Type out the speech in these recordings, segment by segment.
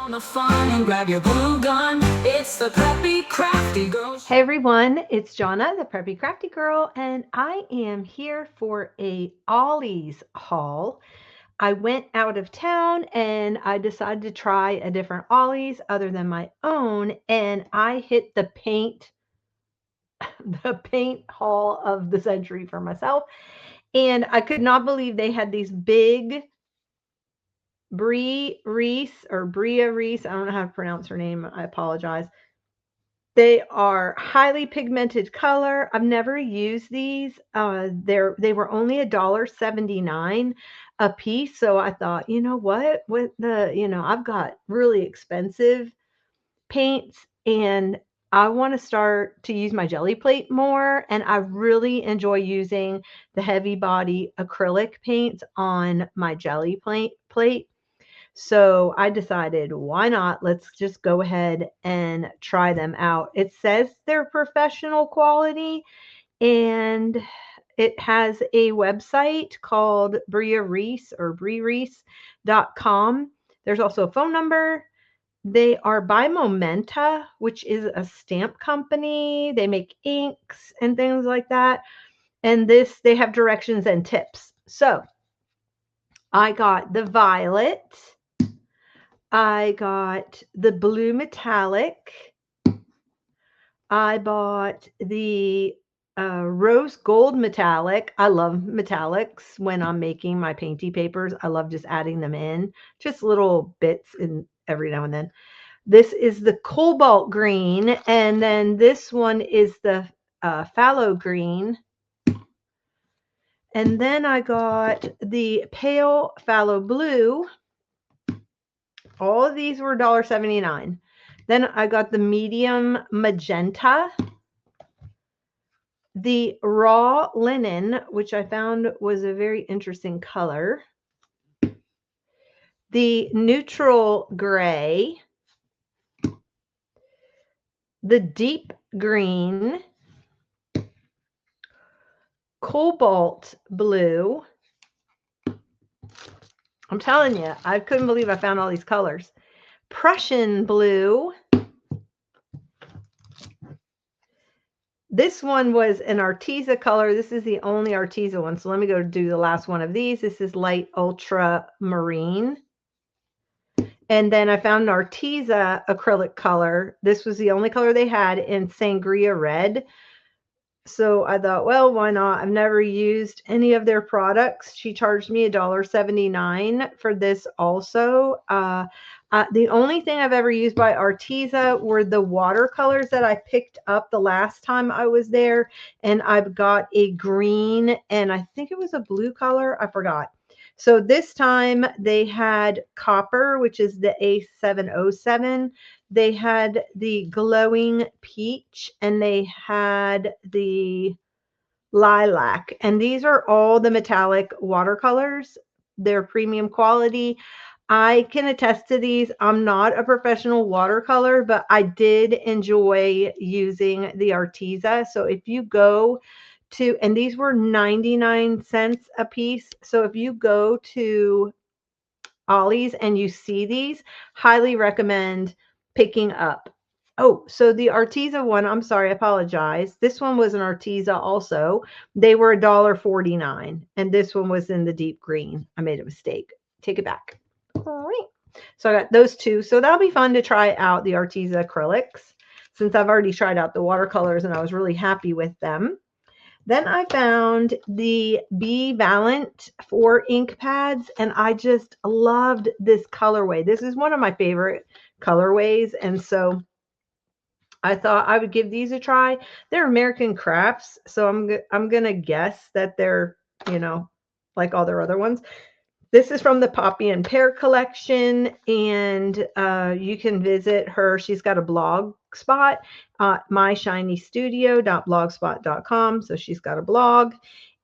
on the fun and grab your glue gun. It's the Preppy Crafty Girl. Hey everyone, it's Jonna, the Preppy Crafty Girl, and I am here for a Ollie's haul. I went out of town and I decided to try a different Ollie's other than my own, and I hit the paint haul of the century for myself. And I could not believe they had these big Brie Reese or Bria Reese. I don't know how to pronounce her name. I apologize. They are highly pigmented color. I've never used these. They were only $1.79 a piece. So I thought, you know what? I've got really expensive paints and I want to start to use my jelly plate more. And I really enjoy using the heavy body acrylic paints on my jelly plate. So I decided, why not? Let's just go ahead and try them out. It says they're professional quality, and it has a website called Bria Reese or BrieReese.com. There's also a phone number. They are by Momenta, which is a stamp company. They make inks and things like that. And they have directions and tips. So I got the violet. I got the blue metallic. I bought the rose gold metallic. I love metallics when I'm making my painty papers. I love just adding them in, just little bits in every now and then. This is the cobalt green, and then this one is the phthalo green. And then I got the pale phthalo blue. All of these were $1.79. Then I got the medium magenta, the raw linen, which I found was a very interesting color, the neutral gray, the deep green, cobalt blue. I'm telling you, I couldn't believe I found all these colors. Prussian blue. This one was an Arteza color. This is the only Arteza one. So let me go do the last one of these. This is light ultramarine. And then I found an Arteza acrylic color. This was the only color they had in sangria red. So I thought, well, why not? I've never used any of their products. She charged me $1.79 for this also. The only thing I've ever used by Arteza were the watercolors that I picked up the last time I was there. And I've got a green and I think it was a blue color. I forgot. So this time they had copper, which is the A707. They had the glowing peach and they had the lilac. And these are all the metallic watercolors. They're premium quality. I can attest to these. I'm not a professional watercolor, but I did enjoy using the Arteza. So if you go to, and these were 99 cents a piece. So if you go to Ollie's and you see these, highly recommend picking up. Oh, so the Arteza one, I'm sorry, I apologize. This one was an Arteza also. They were $1.49, and this one was in the deep green. I made a mistake. Take it back. All right. So I got those two. So that'll be fun to try out the Arteza acrylics since I've already tried out the watercolors and I was really happy with them. Then I found the Be Valiant 4 ink pads, and I just loved this colorway. This is one of my favorite colorways, and so I thought I would give these a try. They're American Crafts, so I'm gonna guess that they're, like all their other ones. This is from the Poppy and Pear collection, and you can visit her. She's got a blog spot, myshinystudio.blogspot.com. So she's got a blog.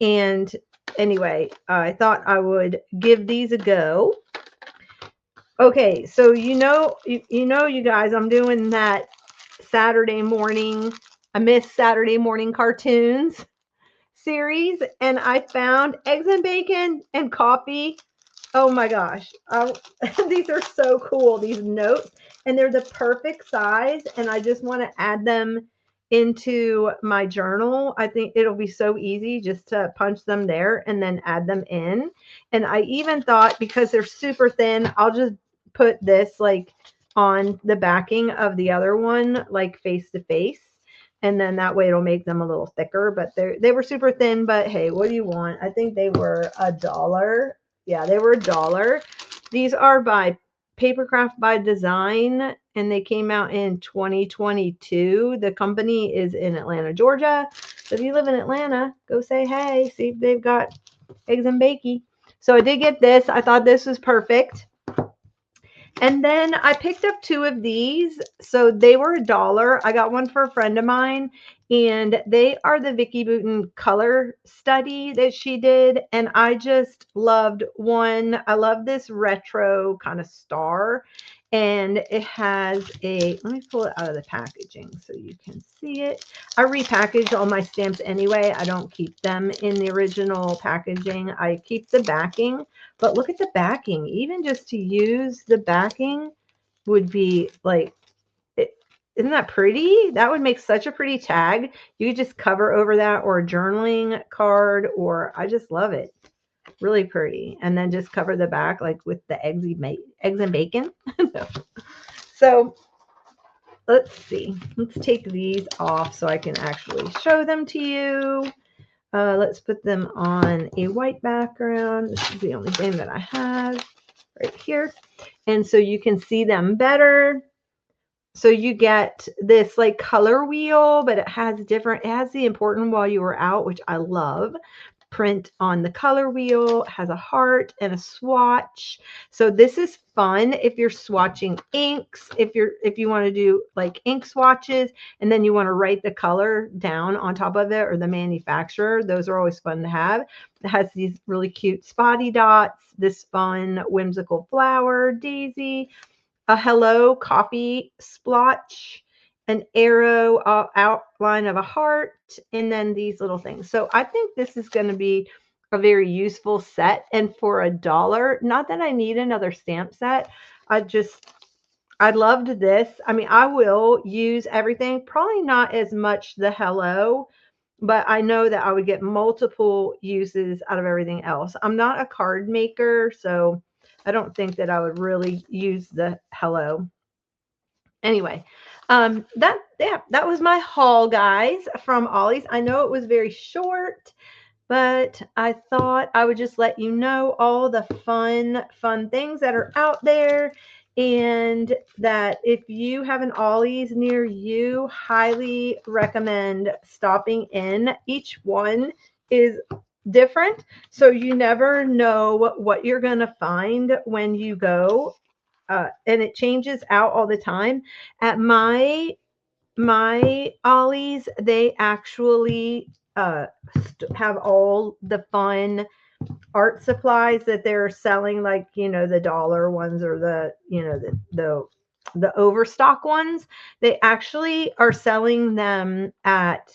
And anyway, I thought I would give these a go. Okay, so you guys, I'm doing that Saturday morning. I miss Saturday morning cartoons series, and I found eggs and bacon and coffee Oh my gosh. These are so cool, these notes, and they're the perfect size. And I just want to add them into my journal. I think it'll be so easy just to punch them there and then add them in. And I even thought, because they're super thin, I'll just put this like on the backing of the other one, like face to face. And then that way it'll make them a little thicker. But they were super thin. But hey, what do you want? I think they were $1. Yeah, they were $1. These are by Papercraft by Design, and they came out in 2022. The company is in Atlanta, Georgia. So if you live in Atlanta, go say hey, see if they've got eggs and bakey. So I did get this. I thought this was perfect. And then I picked up 2 of these. So they were $1. I got one for a friend of mine, and they are the Vicky Bouton color study that she did. And I just loved one. I love this retro kind of star. And it has let me pull it out of the packaging so you can see it. I repackaged all my stamps anyway. I don't keep them in the original packaging. I keep the backing. But look at the backing. Even just to use the backing would be like, isn't that pretty? That would make such a pretty tag. You could just cover over that, or a journaling card, or I just love it. Really pretty. And then just cover the back like with the eggs and bacon. So let's see. Let's take these off so I can actually show them to you. Let's put them on a white background. This is the only thing that I have right here. And so you can see them better. So you get this like color wheel, but it has the important while you were out, which I love. Print on the color wheel, has a heart and a swatch. So this is fun if you're swatching inks, if you want to do like ink swatches, and then you want to write the color down on top of it, or the manufacturer. Those are always fun to have. It has these really cute spotty dots, this fun whimsical flower, daisy, a hello coffee splotch, an arrow outline of a heart, and then these little things. So I think this is going to be a very useful set. And for $1, not that I need another stamp set, I loved this. I mean, I will use everything, probably not as much the hello, but I know that I would get multiple uses out of everything else. I'm not a card maker, so I don't think that I would really use the hello. Anyway, that was my haul, guys, from Ollie's. I know it was very short, but I thought I would just let you know all the fun things that are out there, and that if you have an Ollie's near you, highly recommend stopping in. Each one is different, so you never know what you're going to find when you go, and it changes out all the time. At my Ollies, they actually have all the fun art supplies that they're selling, like, the dollar ones, or the overstock ones. They actually are selling them at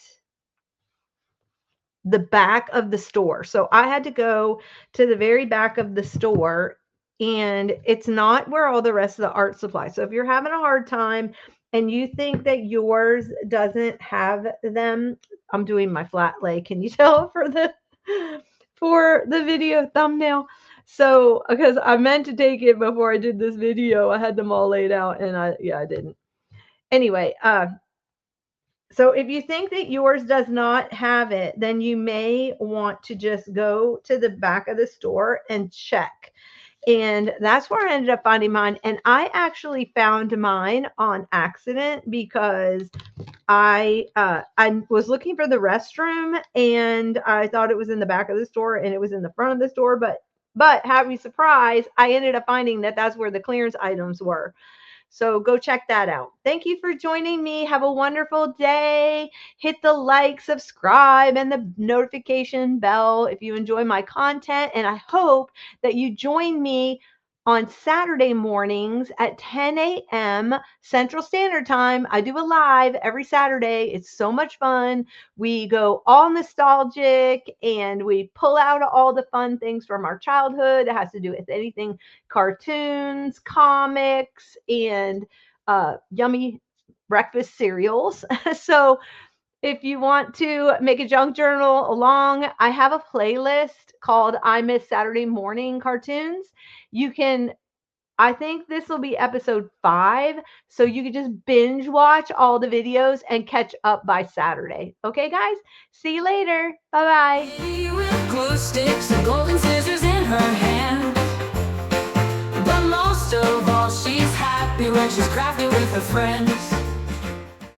the back of the store. So I had to go to the very back of the store, and it's not where all the rest of the art supplies. So if you're having a hard time and you think that yours doesn't have them, I'm doing my flat lay. Can you tell for the video thumbnail? So, because I meant to take it before I did this video, I had them all laid out, and I didn't. Anyway, so if you think that yours does not have it, then you may want to just go to the back of the store and check. And that's where I ended up finding mine. And I actually found mine on accident, because I was looking for the restroom, and I thought it was in the back of the store, and it was in the front of the store. But happy surprise, I ended up finding that that's where the clearance items were. So go check that out. Thank you for joining me. Have a wonderful day. Hit the like, subscribe, and the notification bell if you enjoy my content. And I hope that you join me on Saturday mornings at 10 a.m. Central Standard Time. I do a live every Saturday. It's so much fun. We go all nostalgic and we pull out all the fun things from our childhood. It has to do with anything cartoons, comics, and yummy breakfast cereals. So if you want to make a junk journal along, I have a playlist called I Miss Saturday Morning Cartoons. You can, I think this will be episode 5. So you can just binge watch all the videos and catch up by Saturday. Okay, guys? See you later. Bye bye. With glue sticks and golden scissors in her hand. But most of all, she's happy when she's crafting with her friends.